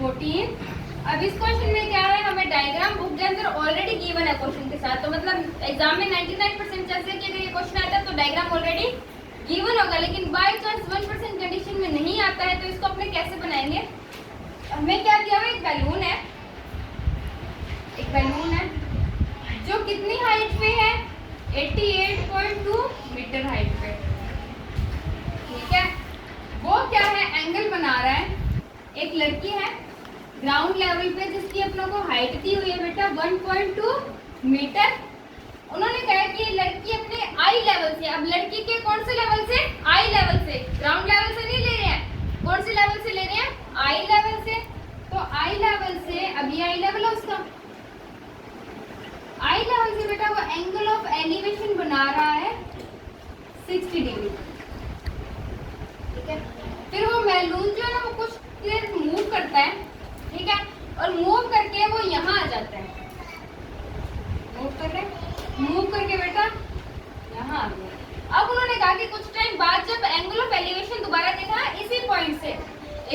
14। अब इस क्वेश्चन में क्या है, हमें डायग्राम बुक के अंदर ऑलरेडी गिवन है क्वेश्चन के साथ, तो मतलब एग्जाम में 99% चांस है कि अगर ये क्वेश्चन आता है तो डायग्राम ऑलरेडी गिवन होगा, लेकिन बाय चांस 1% कंडीशन में नहीं आता है तो इसको अपने कैसे बनाएंगे। हमें क्या दिया हुआ, एक बैलून है, एक बैलून है जो कितनी हाइट पे है, 88.2 मीटर हाइट पे, ठीक है। वो क्या है, एंगल बना रहा है। एक लड़की है ग्राउंड लेवल पे जिसकी अपनों को हाइट दी हुई है बेटा 1.2 मीटर। उन्होंने कहा कि लड़की अपने आई लेवल से, अब लड़की के कौन से लेवल से, आई लेवल से, ग्राउंड लेवल से नहीं ले रहे हैं, कौन से लेवल से ले रहे हैं, आई लेवल से। तो आई लेवल से, अब ये आई लेवल है उसका, आई लेवल से बेटा वो एंगल ऑफ एलिवेशन बना रहा है 60 डिग्री, ठीक है। फिर वो बैलून जो है ना वो कुछ देर मूव करता है, ठीक है, और मूव करके वो यहाँ आ जाता है, मूव करके बेटा यहाँ आ गया। अब उन्होंने कहा कि कुछ टाइम बाद जब एंगल ऑफ एलिवेशन दोबारा देखा इसी पॉइंट से,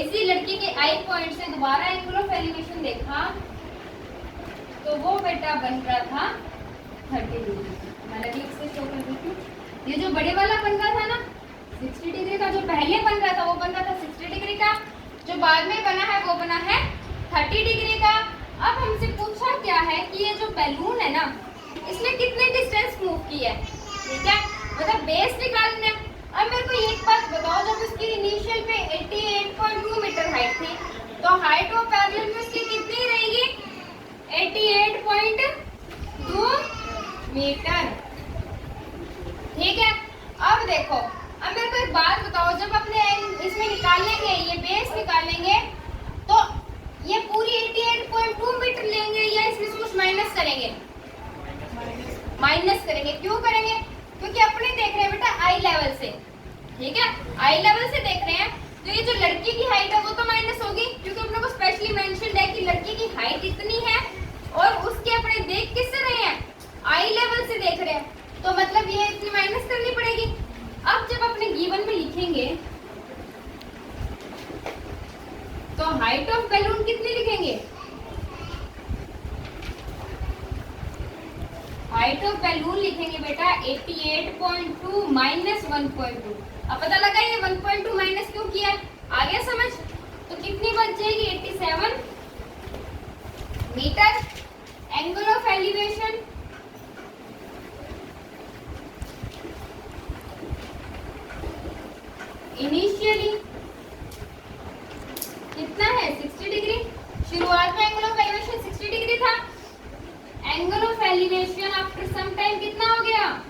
इसी लड़की के आई पॉइंट से दोबारा एंगल ऑफ एलिवेशन देखा तो वो बेटा बन रहा था 30 डिग्री। मैंने भी इससे शो कर दी थी, ये जो बड़े वाला बन रहा था ना 60 डिग्री का, जो पहले बन रहा था वो बन रहा था 60 डिग्री का, जो बाद में बना है वो बना है 30 डिग्री का। अब हमसे पूछा क्या है कि ये जो बैलून है ना इसने कितने डिस्टेंस मूव की है, ठीक है, मतलब बेस निकालना है। अब मेरे को एक बात बताओ, जब इसकी इनिशियल पे 88.2 मीटर हाइट थी तो हाइट ऑफ पैरेलल में इसकी कितनी रहेगी, 88.2 मीटर, ठीक है। अब देखो, अब मेरे को एक बात बताओ, जब अपने इसमें निकालेंगे, ये बेस निकालेंगे तो ये पूरी 88.2 मीटर लेंगे या इसमें से कुछ माइनस करेंगे, माइनस करेंगे। क्यों करेंगे, क्योंकि अपने देख रहे हैं बेटा आई लेवल से, ठीक है, आई लेवल से देख रहे हैं तो ये जो लड़की की हाइट है वो तो माइनस होगी, क्योंकि अपने को स्पेशली मेंशन्ड है कि लड़की की हाइट इतनी है और उसके अपने देख किससे रहे हैं, आई लेवल से देख रहे हैं, तो मतलब ये इतनी माइनस करनी पड़ेगी। अब जब अपने गिवन में लिखेंगे तो हाइट ऑफ बैलून कितनी लिखेंगे, हाइट ऑफ बैलून लिखेंगे बेटा 88.2 माइनस 1.2। अब पता लगा ये 1.2 माइनस क्यों किया, आ गया समझ। तो कितनी बच जाएगी 87 metre. Angle of elevation initially कितना है 60 डिग्री, शुरुआत में एंगल ऑफ एलिवेशन 60 डिग्री था, angle of elevation after some time कितना हो गया,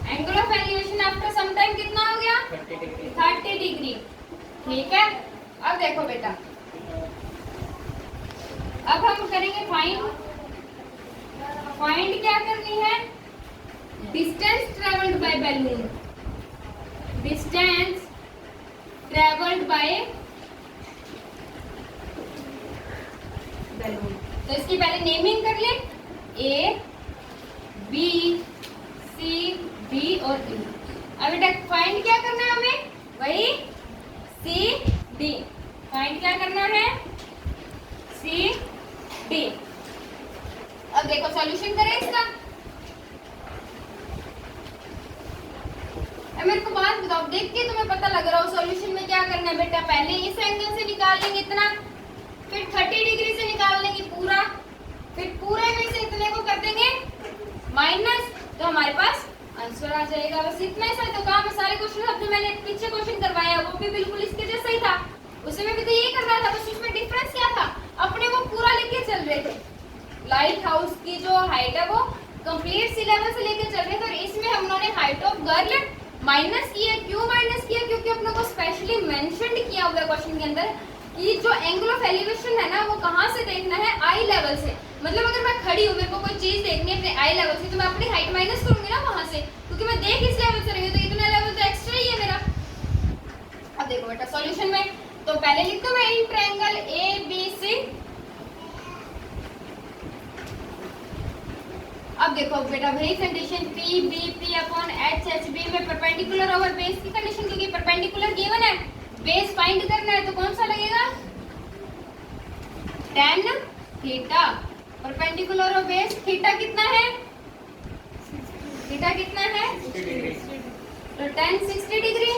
angle of elevation after some time कितना हो गया 30 डिग्री, ठीक है। अब देखो बेटा, अब हम करेंगे फाइंड, फाइंड क्या करनी है, distance travelled bye balloon, distance travelled bye balloon. तो इसकी पहले नेमिंग कर ले, ए बी सी डी और ई। अब बेटा फाइंड क्या करना है हमें, वही सी डी, फाइंड क्या करना है सी डी। अब देखो सॉल्यूशन करें इसका। अब मेरे को बात बताओ, देख के तुम्हें पता लग रहा हो सॉल्यूशन में क्या करना है बेटा, पहले इस एंगल से निकाल लेंगे इतना, फिर 30 डिग्री से निकाल लेंगे पूरा, फिर पूरे में से इतने को कर देंगे माइनस, तो हमारे पास आंसर आ जाएगा। बस इतना ही सा तो काम है। सारे क्वेश्चन अब जो मैंने पीछे क्वेश्चन करवाया वो भी बिल्कुल इसके जैसा ही था, उसमें भी तो यही करना था, बस उसमें डिफरेंस क्या था, अपने वो पूरा लेके चल रहे थे, लाइट हाउस की जो हाइट है वो कंप्लीट सी लेवल से लेके चल रहे थे, और इसमें हम लोगों ने हाइट ऑफ गर्ल माइनस किया। क्यों माइनस किया, क्योंकि अपने को स्पेशली मेंशन्ड किया हुआ है क्वेश्चन के अंदर कि जो एंगल ऑफ एलिवेशन है ना वो कहाँ से देखना है, आई लेवल से। मतलब अगर मैं खड़ी हूँ, मेरे को कोई चीज देखनी है अपने आई लेवल से, तो मैं अपनी हाइट माइनस करूंगी ना वहां से, क्योंकि मैं देख इस लेवल से रही हूँ, तो इतना लेवल तो एक्स्ट्रा ही है मेरा। अब देखो बेटा सॉल्यूशन में, तो पहले लिख दो मैं in triangle A B C. अब देखो बेटा वही condition P B P upon H H B में परपेंडिकुलर ओवर बेस की कंडीशन, क्योंकि परपेंडिकुलर गिवन है, बेस फाइंड करना है, तो कौन सा लगेगा, tan थीटा। परपेंडिकुलर और बेस थीटा कितना है, थीटा कितना है, तो tan 60 डिग्री।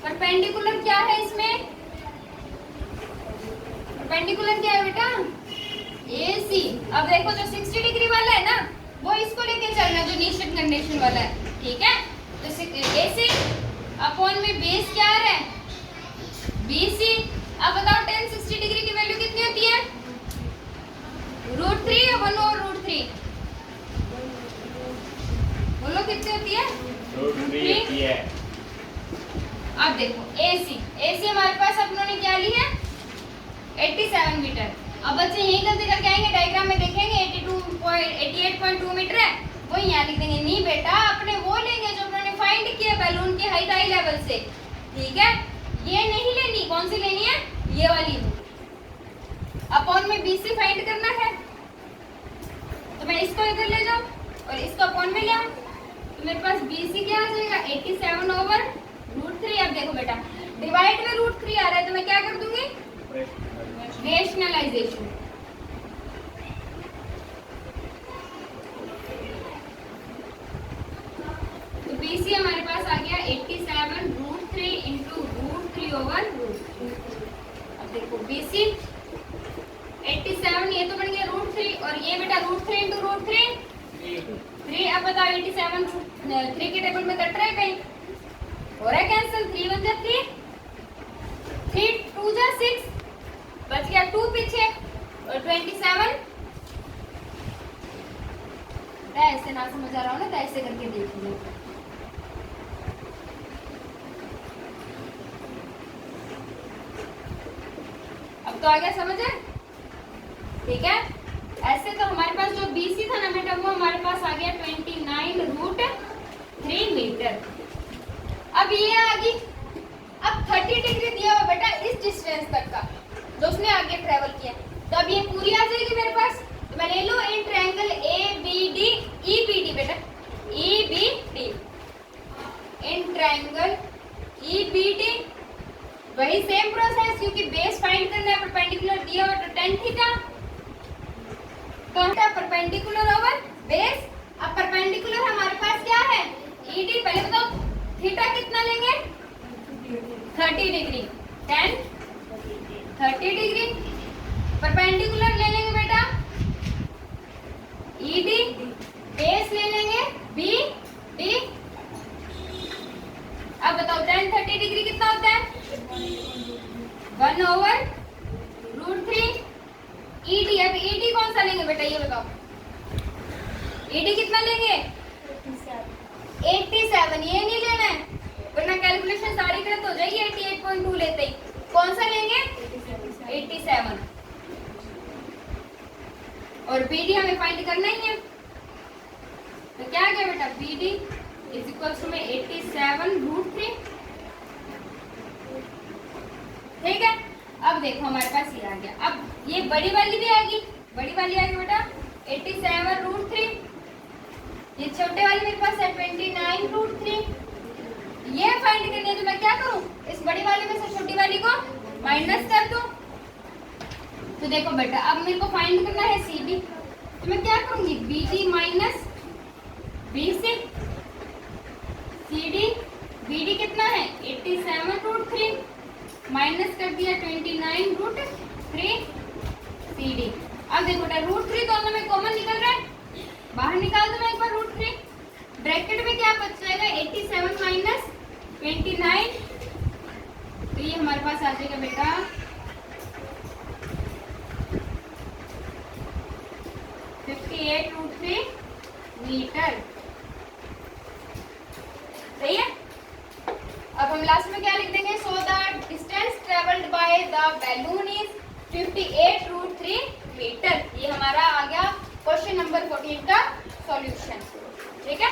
परपेंडिकुलर क्या है इसमें, परपेंडिकुलर क्या है बेटा, AC। अब देखो जो 60 डिग्री वाला है ना, वो इसको लेके चलना जो निश्चित कंडीशन वाला है, ठीक है। तो AC अपॉन में बेस क्या आ रहा है, BC। अब बताओ tan 60 डिग्री की वैल्यू कितनी होती है, √3 या 1/√3, बोलो कितनी होती है, √3 होती है। अब देखो AC हमारे पास अपनों ने क्या ली है, 87 मीटर। अब बच्चे यही गलती करके आएंगे, डायग्राम में देखेंगे 88.2 मीटर है, वो यहाँ लिख देंगे। नहीं बेटा, अपने वो लेंगे जो उन्होंने फाइंड किया बैलून की हाइट आई लेवल से, ठीक है। ये नहीं लेनी, कौन सी लेनी है, ये वाली। अपॉन में BC फाइंड करना है, तो मैं इसको इधर ले जाऊं और इसको अपॉन में ले आऊं, तो मेरे पास BC क्या आ जाएगा, 87/√3। अब देखो बेटा, डिवाइड में √3 आ रहा है, तो मैं क्या कर दूंगी, रेशनलाइजेशन। तो BC हमारे पास आ गया 87√3 इंटू √3/√3। अब देखो BC 87, ये तो बन गया √3, और ये बेटा √3 इंटू √3 अब बताओ 87 3 के टेबल में कट रहा है, कहीं हो रहा है कैंसिल, 3 1 जा 3, 3 2 जा 6, बच गया 2 पीछे, और 27। ऐसे ना समझ आ रहा हो ना, तो ऐसे करके देख लो। अब तो आ गया समझ है, ठीक है। ऐसे तो हमारे पास जो BC था ना बेटा, वो हमारे पास आ गया 29√3 मीटर। अब ये आ गई, अब 30 डिग्री दिया हुआ बेटा इस डिस्टेंस तक का जो उसने आगे ट्रेवल किया, तो अब ये पूरी आ जाएगी मेरे पास। तो मैं ले लूं इन ट्रायंगल ABD EBD बेटा, EBD इन ट्रायंगल EBD, वही सेम प्रोसेस, क्योंकि बेस फाइंड करना है, परपेंडिकुलर दिया हुआ तो tan थीटा, तो परपेंडिकुलर ओवर बेस। अब परपेंडिकुलर हमारे पास क्या है, ED। पहले बताओ थीटा कितना लेंगे, 30 डिग्री, tan 30 डिग्री। परपेंडिकुलर ले लेंगे बेटा ED, बेस ले लेंगे BD। अब बताओ tan 30 डिग्री कितना होता है, 1/√3 ED। अब ED कौन सा लेंगे बेटा, ये बताओ, ED कितना लेंगे, 87। ये नहीं लेना है, वरना कैलकुलेशन सारी गलत हो जाएगी। 88.2 लेते ही कौन सा लेंगे, 87, और BD हमें फाइंड करना ही है। तो क्या आ गया बेटा, BD इज इक्वल्स टू में 87√3, ठीक है। अब देखो हमारे पास ये आ गया। अब ये बड़ी वाली भी आएगी, बड़ी वाली आएगी बेटा 87√3, ये छोटे वाली मेरे पास है 29√3। ये फाइंड करनी है, तो मैं क्या करूं, इस बड़ी वाली में से छोटी वाली को माइनस कर दूं। तो देखो बेटा, अब मेरे को फाइंड करना है CB, तो मैं क्या करूंगी, BD minus BC, CD, BD कितना है 87√3, माइनस कर दिया 29√3 CD। अब देखो बेटा √3 दोनों में कॉमन निकल रहा है, बाहर निकाल दो मैं एक बार √3, ब्रैकेट में क्या बच जाएगा 87 माइनस 29, तो ये हमारे पास आ जाएगा बेटा 58√3 मीटर, सही है। अब हम लास्ट में क्या लिख देंगे, so the distance travelled by the balloon is 58√3 metre. ये हमारा आ गया क्वेश्चन नंबर 14 का सॉल्यूशन, ठीक है।